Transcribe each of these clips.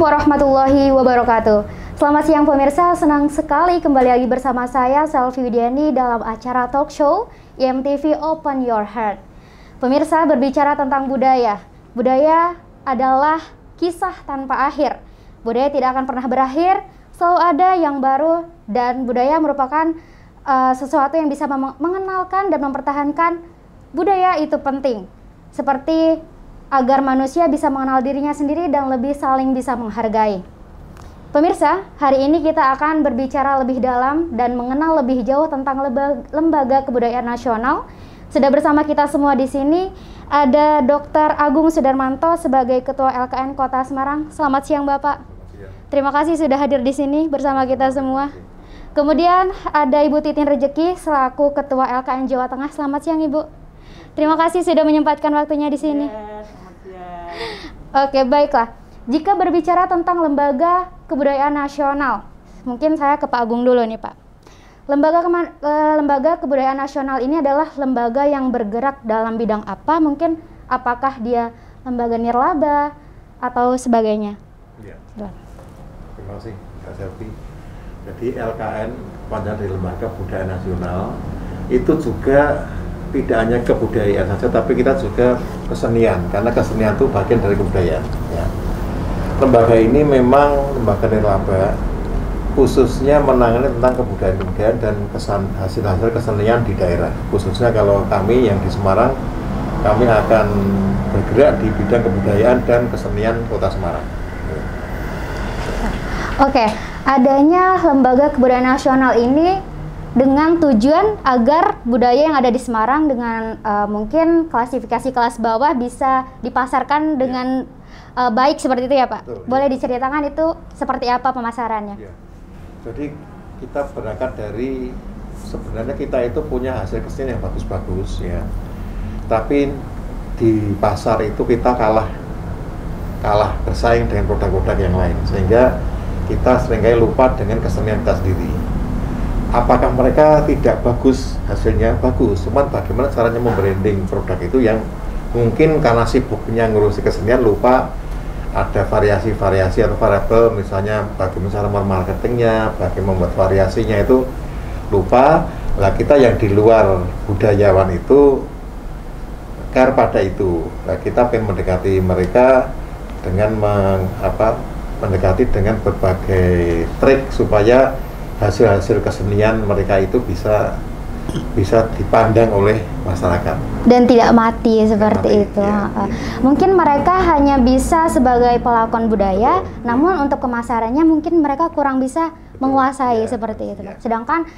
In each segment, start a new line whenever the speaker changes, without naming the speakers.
warahmatullahi wabarakatuh. Selamat siang pemirsa, senang sekali kembali lagi bersama saya Selvi Widiani dalam acara talk show IMTV Open Your Heart. Pemirsa, berbicara tentang budaya. Budaya adalah kisah tanpa akhir. Budaya tidak akan pernah berakhir, selalu ada yang baru, dan budaya merupakan sesuatu yang bisa mengenalkan dan mempertahankan budaya itu penting. Seperti agar manusia bisa mengenal dirinya sendiri dan lebih saling bisa menghargai. Pemirsa, hari ini kita akan berbicara lebih dalam dan mengenal lebih jauh tentang Lembaga Kebudayaan Nasional. Sudah bersama kita semua di sini ada Dr. Agung Sudarmanto sebagai Ketua LKN Kota Semarang. Selamat siang Bapak. Terima kasih sudah hadir di sini bersama kita semua. Kemudian ada Ibu Titin Rejeki selaku Ketua LKN Jawa Tengah. Selamat siang Ibu. Terima kasih sudah menyempatkan waktunya di sini. Oke, baiklah. Jika berbicara tentang Lembaga Kebudayaan Nasional, mungkin saya ke Pak Agung dulu nih Pak. Lembaga Kebudayaan Nasional ini adalah lembaga yang bergerak dalam bidang apa? Mungkin apakah dia lembaga nirlaba atau sebagainya?
Ya. Terima kasih Kak Selvi. Jadi LKN panjang dari Lembaga Kebudayaan Nasional itu juga tidak hanya kebudayaan saja, tapi kita juga kesenian, karena kesenian itu bagian dari kebudayaan. Ya. Lembaga ini memang lembaga nirlaba, khususnya menangani tentang kebudayaan dan hasil-hasil kesenian di daerah. Khususnya kalau kami yang di Semarang, kami akan bergerak di bidang kebudayaan dan kesenian Kota Semarang.
Oke, adanya Lembaga Kebudayaan Nasional ini dengan tujuan agar budaya yang ada di Semarang dengan mungkin klasifikasi kelas bawah bisa dipasarkan dengan baik seperti itu ya Pak? Betul, boleh diceritakan itu seperti apa pemasarannya? Ya.
Jadi kita berangkat dari sebenarnya kita itu punya hasil kesenian yang bagus-bagus ya, tapi di pasar itu kita kalah bersaing dengan produk-produk yang lain, sehingga kita seringkali lupa dengan kesenian kita sendiri. Apakah mereka tidak bagus hasilnya? Bagus, cuman bagaimana caranya membranding produk itu yang mungkin karena sibuknya ngurusi kesenian lupa ada variasi-variasi atau variabel, misalnya bagaimana cara marketingnya, bagaimana membuat variasinya itu lupa. Nah, kita yang di luar budayawan itu care pada itu. Nah, kita pengen mendekati mereka dengan mendekati dengan berbagai trik supaya hasil-hasil kesenian mereka itu bisa dipandang oleh masyarakat
dan tidak mati seperti itu. Ya. Mungkin mereka hanya bisa sebagai pelakon budaya, namun untuk pemasarannya mungkin mereka kurang bisa menguasai seperti itu. Sedangkan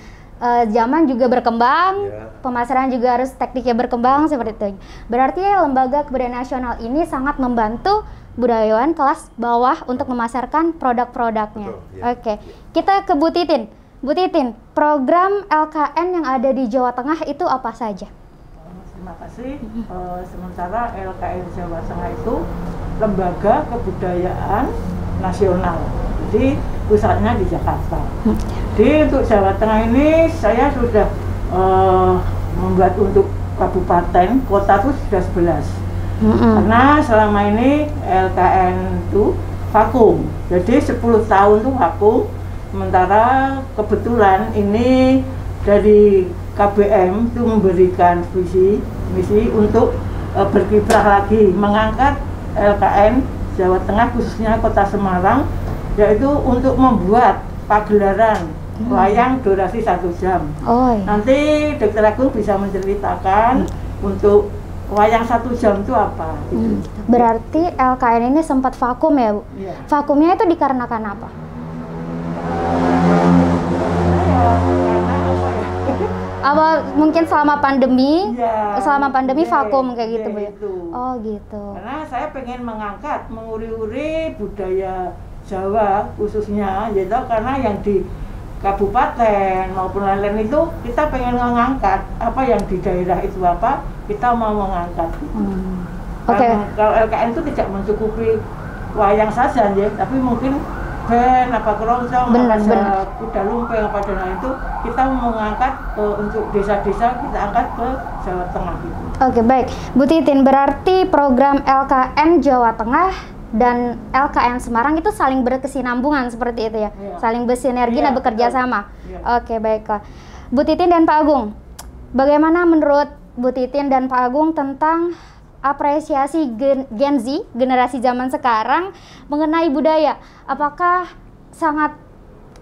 zaman juga berkembang, pemasaran juga harus tekniknya berkembang seperti itu. Berarti Lembaga Kebudayaan Nasional ini sangat membantu budayawan kelas bawah untuk memasarkan produk-produknya. Oke, kita ke Bu Titin. Bu Titin, program LKN yang ada di Jawa Tengah itu apa saja?
Terima kasih. Sementara LKN Jawa Tengah itu Lembaga Kebudayaan Nasional. Jadi pusatnya di Jakarta. Jadi untuk Jawa Tengah ini saya sudah membuat untuk kabupaten, kota itu sudah 11. Karena selama ini LKN itu vakum, jadi 10 tahun itu vakum. Sementara kebetulan ini dari KBM itu memberikan misi untuk berkiprah lagi, mengangkat LKN Jawa Tengah khususnya Kota Semarang, yaitu untuk membuat pagelaran wayang durasi 1 jam. Nanti Dr. Agung bisa menceritakan untuk wayang 1 jam itu apa?
Berarti LKN ini sempat vakum ya Bu? Ya. Vakumnya itu dikarenakan apa? Apa mungkin selama pandemi? Ya, selama pandemi vakum kayak gitu Bu ya? Oh gitu.
Karena saya pengen mengangkat, menguri-uri budaya Jawa khususnya, yaitu karena yang di kabupaten maupun lain-lain itu kita pengen mengangkat apa yang di daerah itu apa kita mau mengangkat. Oke. Kalau LKN itu tidak mencukupi wayang saja ya, tapi mungkin band apa keroncong, kuda lumping apa dan lain itu kita mau mengangkat untuk desa-desa, kita angkat ke Jawa Tengah gitu.
Oke, baik Bu Titin, berarti program LKN Jawa Tengah dan LKN Semarang itu saling berkesinambungan seperti itu ya, saling bersinergi dan bekerja sama. Oke, baiklah. Bu Titin dan Pak Agung, bagaimana menurut Bu Titin dan Pak Agung tentang apresiasi Gen Z, generasi zaman sekarang mengenai budaya? Apakah sangat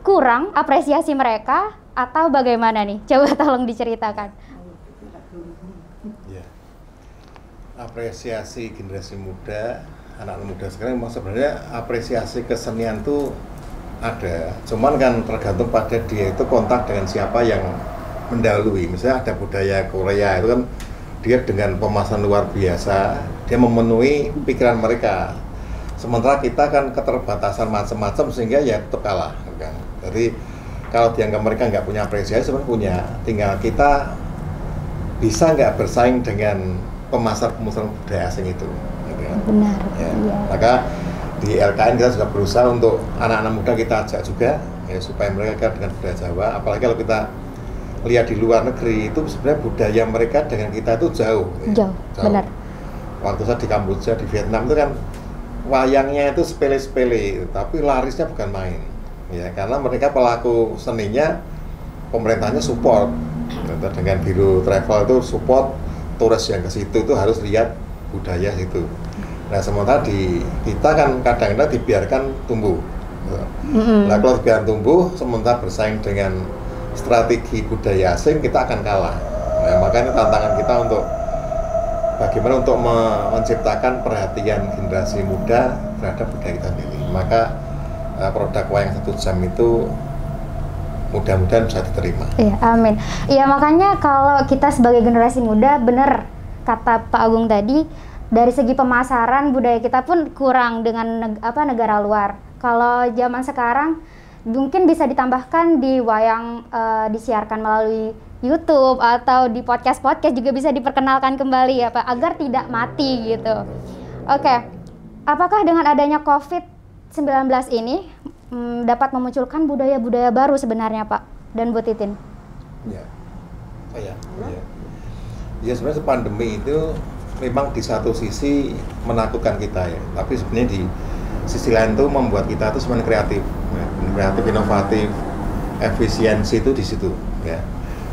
kurang apresiasi mereka atau bagaimana nih? Coba tolong diceritakan.
Ya. Apresiasi generasi muda, anak muda sekarang sebenarnya apresiasi kesenian tuh ada, cuman kan tergantung pada dia itu kontak dengan siapa yang mendahului. Misalnya ada budaya Korea itu kan dia dengan pemasaran luar biasa, dia memenuhi pikiran mereka. Sementara kita kan keterbatasan macam-macam sehingga ya tetap kalah kan. Jadi kalau dianggap mereka nggak punya apresiasi, sebenarnya punya, tinggal kita bisa nggak bersaing dengan pemasaran budaya asing itu.
Benar.
Ya.
Iya.
Maka di LKN kita juga berusaha untuk anak-anak muda kita ajak juga ya, supaya mereka dengan budaya Jawa. Apalagi kalau kita lihat di luar negeri itu sebenarnya budaya mereka dengan kita itu jauh.
Jauh. Benar.
Waktu saya di Kamboja, di Vietnam itu kan wayangnya itu sepele-sepele, tapi larisnya bukan main. Ya, karena mereka pelaku seninya, pemerintahnya support. Dengan Biro Travel itu support turis yang ke situ itu harus lihat budaya situ. Nah, sementara di kita kan kadang-kadang dibiarkan tumbuh. Nah, kalau dibiarkan tumbuh, sementara bersaing dengan strategi budaya asing, kita akan kalah. Nah, makanya tantangan kita untuk bagaimana untuk menciptakan perhatian generasi muda terhadap budaya kita sendiri. Maka produk wayang 1 jam itu mudah-mudahan bisa diterima.
Iya, amin. Iya, makanya kalau kita sebagai generasi muda, benar kata Pak Agung tadi, dari segi pemasaran budaya kita pun kurang dengan negara luar. Kalau zaman sekarang mungkin bisa ditambahkan di wayang disiarkan melalui YouTube atau di podcast-podcast juga bisa diperkenalkan kembali ya Pak, agar tidak mati gitu. Oke, apakah dengan adanya COVID-19 ini dapat memunculkan budaya-budaya baru sebenarnya Pak dan Bu Titin?
Ya, ya sebenarnya pandemi itu memang di satu sisi menakutkan kita ya, tapi sebenarnya di sisi lain itu membuat kita itu sebenarnya kreatif, inovatif, efisiensi itu di situ ya.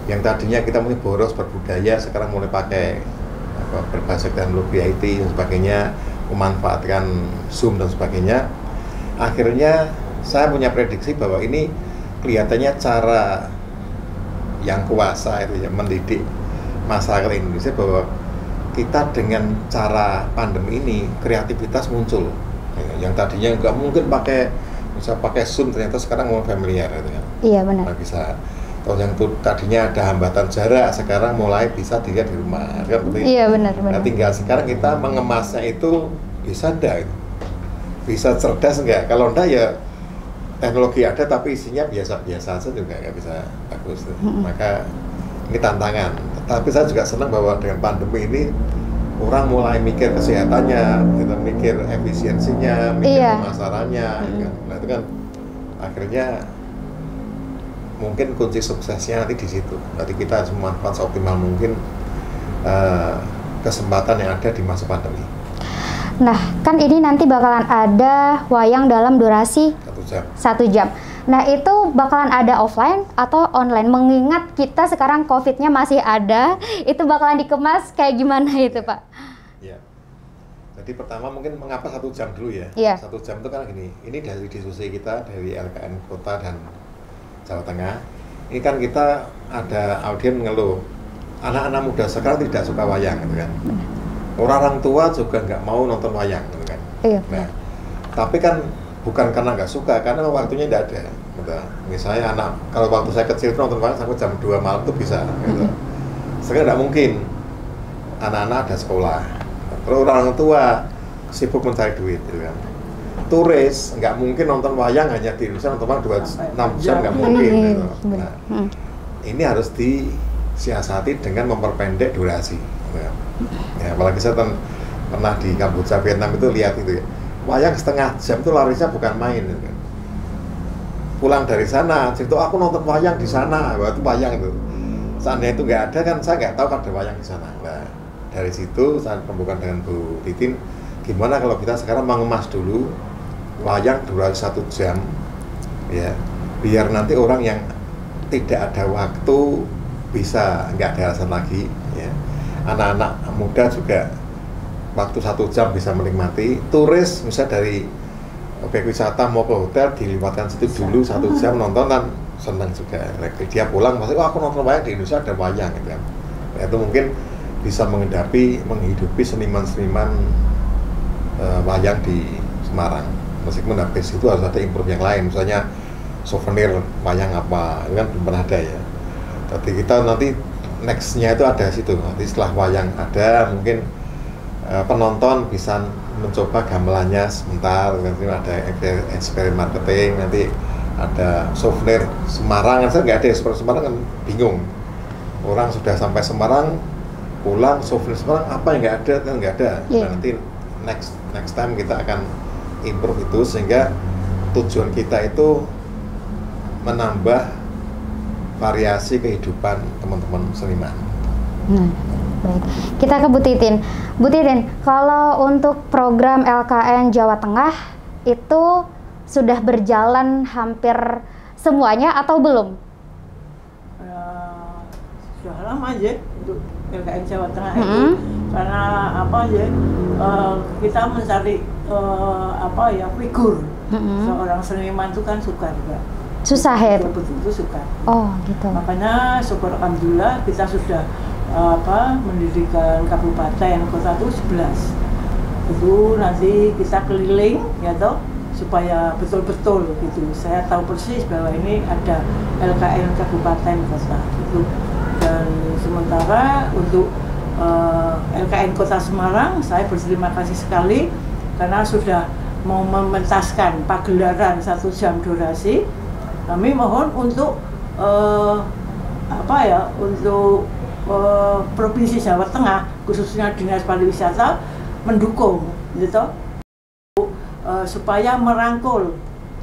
Yang tadinya kita mungkin boros berbudaya, sekarang mulai pakai berbasis teknologi IT dan sebagainya, memanfaatkan Zoom dan sebagainya. Akhirnya saya punya prediksi bahwa ini kelihatannya cara yang kuasa itu ya, mendidik masyarakat Indonesia bahwa kita dengan cara pandemi ini kreativitas muncul. Yang tadinya nggak mungkin bisa pakai Zoom, ternyata sekarang mulai familiar gitu ya.
Iya, benar.
Nah, bisa. Atau yang tadinya ada hambatan jarak, sekarang mulai bisa dilihat di rumah kan.
Iya, benar.
Nah, tinggal sekarang kita mengemasnya itu bisa enggak gitu. Bisa cerdas enggak? Kalau enggak ya teknologi ada tapi isinya biasa-biasa saja juga nggak bisa bagus. Maka ini tantangan. Tapi saya juga senang bahwa dengan pandemi ini orang mulai mikir kesehatannya, kita mikir efisiensinya, mikir pemasarannya. Nah itu kan akhirnya mungkin kunci suksesnya nanti di situ. Berarti kita harus memanfaatkan seoptimal mungkin kesempatan yang ada di masa pandemi.
Nah, kan ini nanti bakalan ada wayang dalam durasi 1 jam. Nah, itu bakalan ada offline atau online? Mengingat kita sekarang COVID-nya masih ada, itu bakalan dikemas kayak gimana itu, Pak?
Ya. Jadi pertama mungkin mengapa 1 jam dulu ya? 1 jam itu kan gini, ini dari diskusi kita dari LKN Kota dan Jawa Tengah. Ini kan kita ada audien ngeluh, anak-anak muda sekarang tidak suka wayang gitu kan. Orang tua juga nggak mau nonton wayang gitu kan. Nah, tapi kan bukan karena nggak suka, karena waktunya tidak ada gitu. Misalnya kalau waktu saya kecil itu nonton wayang sampai jam 2 malam itu bisa gitu. Sekarang nggak mungkin, anak-anak ada sekolah, terus orang tua sibuk mencari duit gitu kan. Turis nggak mungkin nonton wayang hanya di Indonesia, nonton wayang 6 jam nggak mungkin gitu. Nah, ini harus disiasati dengan memperpendek durasi gitu. Ya, apalagi saya pernah di Kamboja, Vietnam itu lihat itu ya, wayang setengah jam itu larisnya bukan main gitu kan. Pulang dari sana, cerita aku nonton wayang di sana, waktu wayang itu seandainya itu nggak ada kan saya nggak tahu ada wayang di sana. Nah, dari situ saya pembukaan dengan Bu Titin, gimana kalau kita sekarang mengemas dulu wayang durasi 1 jam, ya, biar nanti orang yang tidak ada waktu bisa nggak ada alasan lagi, ya. Anak-anak muda juga waktu 1 jam bisa menikmati. Turis misalnya dari objek wisata mau ke hotel diliwatkan situ dulu 1 jam nonton dan senang juga. Dia pulang pasti, aku nonton wayang di Indonesia ada wayang gitu kan. Nah, itu mungkin bisa menghidupi seniman-seniman wayang di Semarang. Meskipun habis itu harus ada improve yang lain, misalnya souvenir wayang apa, itu kan belum pernah ada ya. Tapi kita nanti next-nya itu ada situ. Nanti setelah wayang ada, mungkin penonton bisa mencoba gamelannya sebentar, nanti ada eksperimen marketing, nanti ada souvenir Semarang. Kan nggak ada souvenir Semarang, kan bingung. Orang sudah sampai Semarang, pulang souvenir Semarang apa yang nggak ada, kan nggak ada.
Yeah.
Nah, nanti next time kita akan improve itu, sehingga tujuan kita itu menambah variasi kehidupan teman-teman seniman.
Baik, kita ke Bu Titin. Bu Titin, kalau untuk program LKN Jawa Tengah itu sudah berjalan hampir semuanya atau belum?
Sudah lama aja untuk LKN Jawa Tengah itu, karena apa aja, kita mencari figur seorang seniman itu kan suka juga.
Susah ya?
Betul-betul suka.
Oh gitu.
Makanya syukur alhamdulillah kita sudah mendirikan kabupaten kota itu 11. Itu nanti kita keliling ya toh, supaya betul-betul gitu. Saya tahu persis bahwa ini ada LKN kabupaten kota itu. Dan sementara untuk LKN Kota Semarang, saya berterima kasih sekali karena sudah mau mementaskan pagelaran 1 jam durasi. Kami mohon untuk untuk Provinsi Jawa Tengah, khususnya Dinas Pariwisata mendukung, gitu, supaya merangkul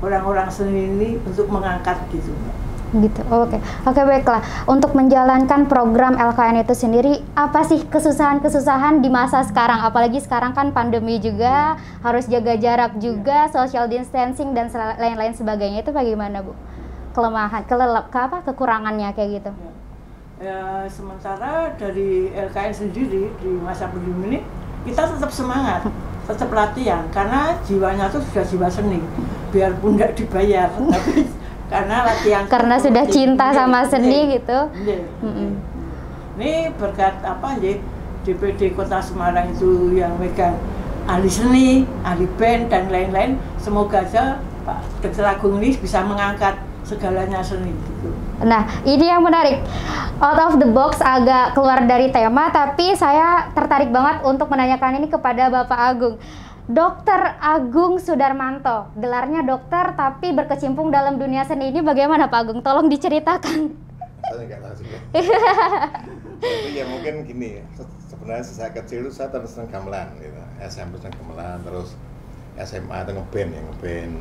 orang-orang seni ini untuk mengangkat gitu.
Gitu. Oke, baiklah. Untuk menjalankan program LKN itu sendiri, apa sih kesusahan-kesusahan di masa sekarang? Apalagi sekarang kan pandemi juga, harus jaga jarak juga, social distancing dan lain-lain sebagainya. Itu bagaimana, Bu? Kelemahan, kekurangannya kayak gitu?
Ya, sementara dari LKN sendiri di masa pandemi ini kita tetap semangat, tetap latihan karena jiwanya tuh sudah jiwa seni, biarpun nggak dibayar, tapi karena latihan.
Karena sudah cinta sama seni gitu.
Ini berkat apa aja DPD Kota Semarang itu yang megang ahli seni, ahli band dan lain-lain. Semoga aja Pak Dr. Agung ini bisa mengangkat segalanya seni gitu.
Nah, ini yang menarik. Out of the box, agak keluar dari tema, tapi saya tertarik banget untuk menanyakan ini kepada Bapak Agung. Dr. Agung Sudarmanto, gelarnya dokter tapi berkecimpung dalam dunia seni ini bagaimana Pak Agung? Tolong diceritakan.
Saya nggak tahu juga. Tapi ya mungkin gini, sebenarnya saya kecil itu saya terus senang gamelan gitu. SMP senang gamelan, terus SMA itu ngeband.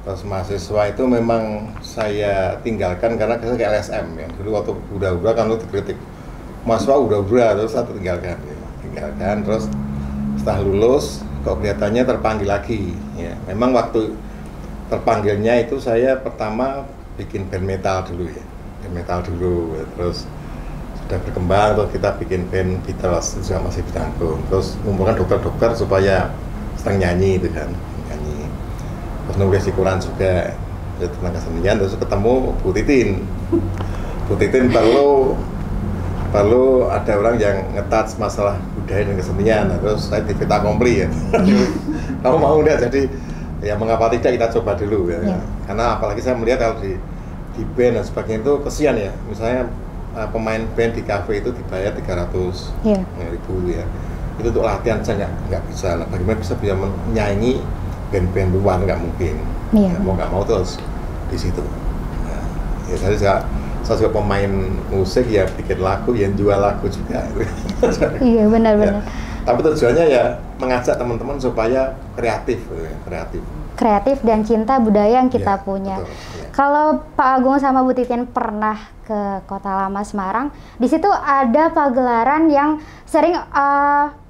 Terus mahasiswa itu memang saya tinggalkan karena saya kayak LSM ya. Dulu waktu udah kan lu dikritik mahasiswa udah terus saya tinggalkan. Terus setelah lulus kok kelihatannya terpanggil lagi ya. Memang waktu terpanggilnya itu saya pertama bikin band metal dulu ya. Terus sudah berkembang, terus kita bikin band Beatles itu juga masih bertanggung. Terus ngumpulkan dokter-dokter supaya senang nyanyi itu kan. Terus nulis di Quran juga tentang kesenian, terus ketemu Bu Titin perlu ada orang yang nge-touch masalah budaya dan kesenian. Nah, terus saya divita kompli ya. Kamu mau nggak? Jadi ya mengapa tidak kita coba dulu ya. Karena apalagi saya melihat kalau di band dan sebagainya itu kesian ya. Misalnya pemain band di kafe itu dibayar 300.000 ya. Itu untuk latihan saya nggak bisa. Nah, bagaimana bisa menyanyi band-band luar, nggak mungkin. Mau nggak mau terus di situ. Nah, ya saya juga pemain musik ya, bikin lagu, yang jual lagu juga.
Iya benar.
Tapi tujuannya ya mengajak teman-teman supaya kreatif dan cinta budaya yang kita punya. Betul.
Kalau Pak Agung sama Bu Titin pernah ke Kota Lama Semarang, di situ ada pagelaran yang sering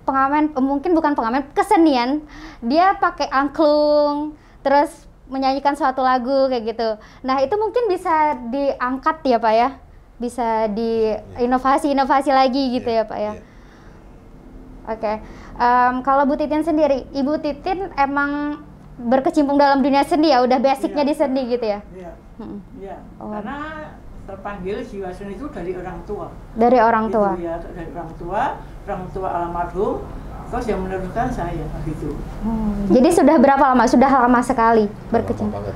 pengamen, mungkin bukan pengamen, kesenian, dia pakai angklung, terus menyanyikan suatu lagu kayak gitu. Nah itu mungkin bisa diangkat ya Pak ya, bisa diinovasi lagi gitu ya Pak ya. Oke. Kalau Bu Titin sendiri, Ibu Titin emang berkecimpung dalam dunia seni ya, udah basicnya di seni gitu ya?
Iya. Karena terpanggil jiwa seni itu dari orang tua.
Dari orang tua?
Gitu, ya, dari orang tua almarhum, terus yang meneruskan saya gitu.
Jadi sudah berapa lama? Sudah lama sekali berkecimpung.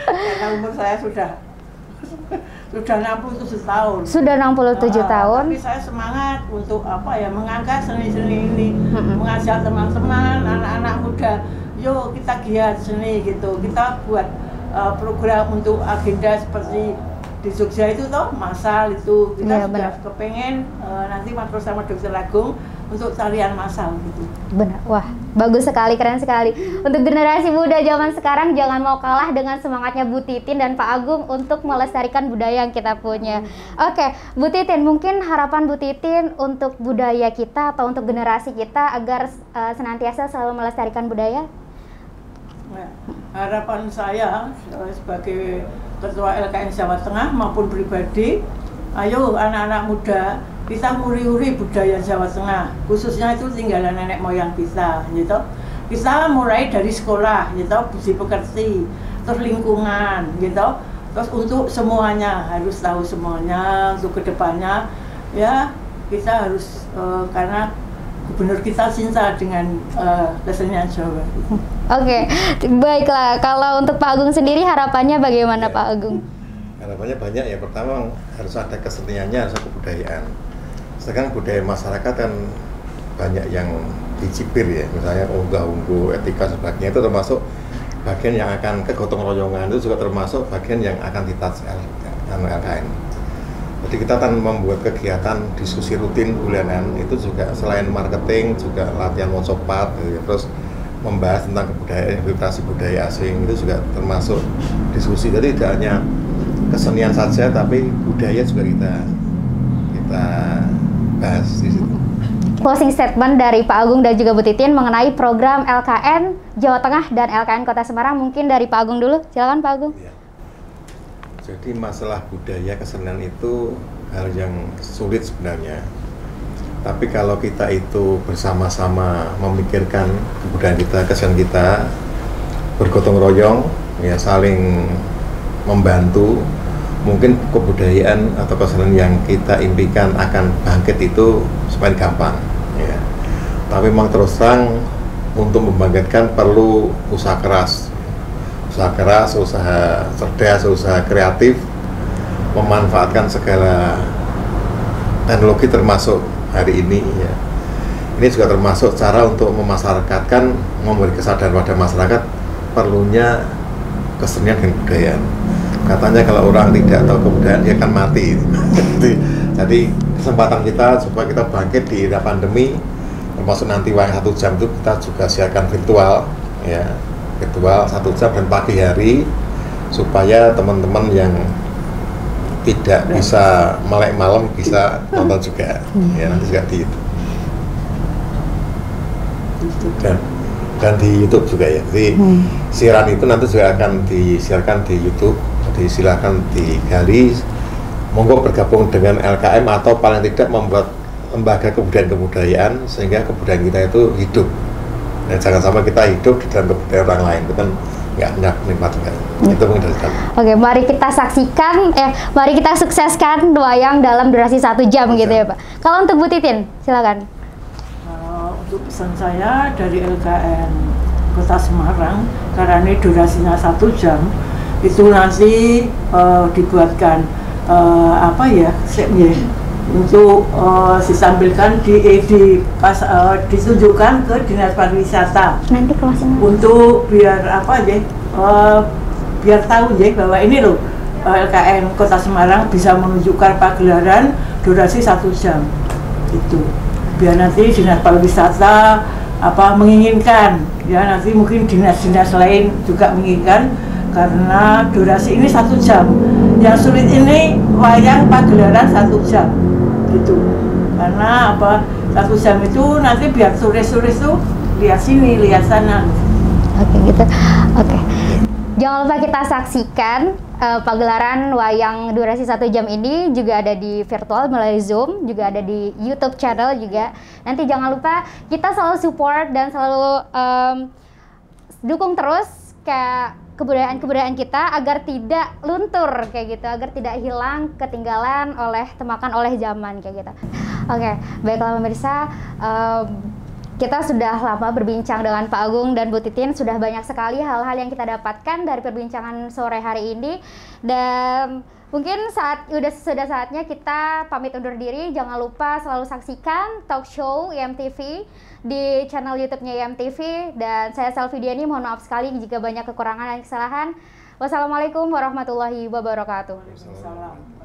Karena umur saya sudah 67 tahun.
Sudah 67 tahun.
Tapi saya semangat untuk apa ya, mengangkat seni-seni ini, mengajak teman-teman, anak-anak muda, yuk kita giat seni gitu. Kita buat program untuk agenda seperti di Jogja itu toh, masal itu kita sudah kepengen nanti bersama Dr. Agung untuk tarian masal gitu.
Benar, wah bagus sekali, keren sekali. Untuk generasi muda zaman sekarang jangan mau kalah dengan semangatnya Bu Titin dan Pak Agung untuk melestarikan budaya yang kita punya. Oke, Bu Titin, mungkin harapan Bu Titin untuk budaya kita atau untuk generasi kita agar senantiasa selalu melestarikan budaya?
Nah, harapan saya sebagai Ketua LKN Jawa Tengah maupun pribadi, ayo anak-anak muda kita nguri-uri budaya Jawa Tengah, khususnya itu tinggalan nenek moyang kita, gitu. Kita mulai dari sekolah, gitu, budi pekerti, terus lingkungan, gitu. Terus untuk semuanya harus tahu semuanya untuk kedepannya, ya kita harus karena gubernur kita cinta dengan kesenian Jawa.
Oke, baiklah. Kalau untuk Pak Agung sendiri harapannya bagaimana Pak Agung?
Harapannya banyak ya. Pertama harus ada keseniannya, harus ada kebudayaan. Sekarang budaya masyarakat kan banyak yang dicipir ya, misalnya unggah-ungguh, etika sebagainya, itu termasuk bagian yang akan kegotong royongan, itu juga termasuk bagian yang akan ditouch LKN. Jadi kita akan membuat kegiatan diskusi rutin bulanan, itu juga selain marketing juga latihan workshop, terus membahas tentang kebudayaan, interpretasi budaya asing, itu juga termasuk diskusi. Jadi tidak hanya kesenian saja, tapi budaya juga kita bahas di situ.
Closing statement dari Pak Agung dan juga Bu Titin mengenai program LKN Jawa Tengah dan LKN Kota Semarang, mungkin dari Pak Agung dulu, silakan Pak Agung.
Ya. Jadi masalah budaya kesenian itu hal yang sulit sebenarnya. Tapi kalau kita itu bersama-sama memikirkan kebudayaan kita, kesenian kita, bergotong royong, ya saling membantu, mungkin kebudayaan atau kesenian yang kita impikan akan bangkit itu semakin gampang. Ya. Tapi memang terus terang untuk membangkitkan perlu usaha keras, usaha cerdas, usaha kreatif, memanfaatkan segala teknologi termasuk hari ini ya. Ini juga termasuk cara untuk memasyarakatkan, memberi kesadaran pada masyarakat perlunya kesenian dan kebudayaan. Katanya kalau orang tidak tahu kebudayaan dia akan mati. Jadi kesempatan kita supaya kita bangkit di era pandemi, termasuk nanti wayang 1 jam itu kita juga siarkan virtual ya, virtual 1 jam dan pagi hari, supaya teman-teman yang tidak bisa melek malam bisa nonton juga ya, nanti juga di YouTube dan di YouTube juga ya. Jadi siaran itu nanti juga akan disiarkan di YouTube. Jadi silakan digali, monggo bergabung dengan LKM atau paling tidak membuat lembaga kebudayaan sehingga kebudayaan kita itu hidup. Dan jangan sampai kita hidup di dalam kebudayaan orang lain, itu kan nggak nikmat kan. Itu mungkin dari kami.
Oke, mari kita saksikan, mari kita sukseskan wayang dalam durasi 1 jam gitu ya Pak. Kalau untuk Bu Titin, silakan.
Untuk pesan saya dari LKN Kota Semarang, karena ini durasinya 1 jam, itu nanti dibuatkan apa ya, untuk disampilkan ditunjukkan ke Dinas Pariwisata.
Nanti kelasnya.
Untuk biar apa ya, biar tahu ya bahwa ini loh LKN Kota Semarang bisa menunjukkan pagelaran durasi 1 jam. Itu biar nanti Dinas Pariwisata menginginkan ya, nanti mungkin dinas-dinas lain juga menginginkan, karena durasi ini 1 jam. Yang sulit ini wayang pagelaran 1 jam gitu. Karena apa, 1 jam itu nanti biar turis-turis tuh lihat sini, lihat sana.
Oke gitu. Oke. Jangan lupa kita saksikan pagelaran wayang durasi 1 jam ini juga ada di virtual melalui Zoom, juga ada di YouTube channel juga. Nanti jangan lupa kita selalu support dan selalu dukung terus kayak kebudayaan-kebudayaan kita agar tidak luntur kayak gitu, agar tidak hilang, ketinggalan temakan oleh zaman kayak gitu. Oke, baiklah pemirsa, kita sudah lama berbincang dengan Pak Agung dan Bu Titin, sudah banyak sekali hal-hal yang kita dapatkan dari perbincangan sore hari ini, dan mungkin sudah saatnya kita pamit undur diri. Jangan lupa selalu saksikan talk show IMTV di channel YouTube-nya IMTV, dan saya Selvi Diani, mohon maaf sekali jika banyak kekurangan dan kesalahan. Wassalamualaikum warahmatullahi wabarakatuh.
Waalaikumsalam.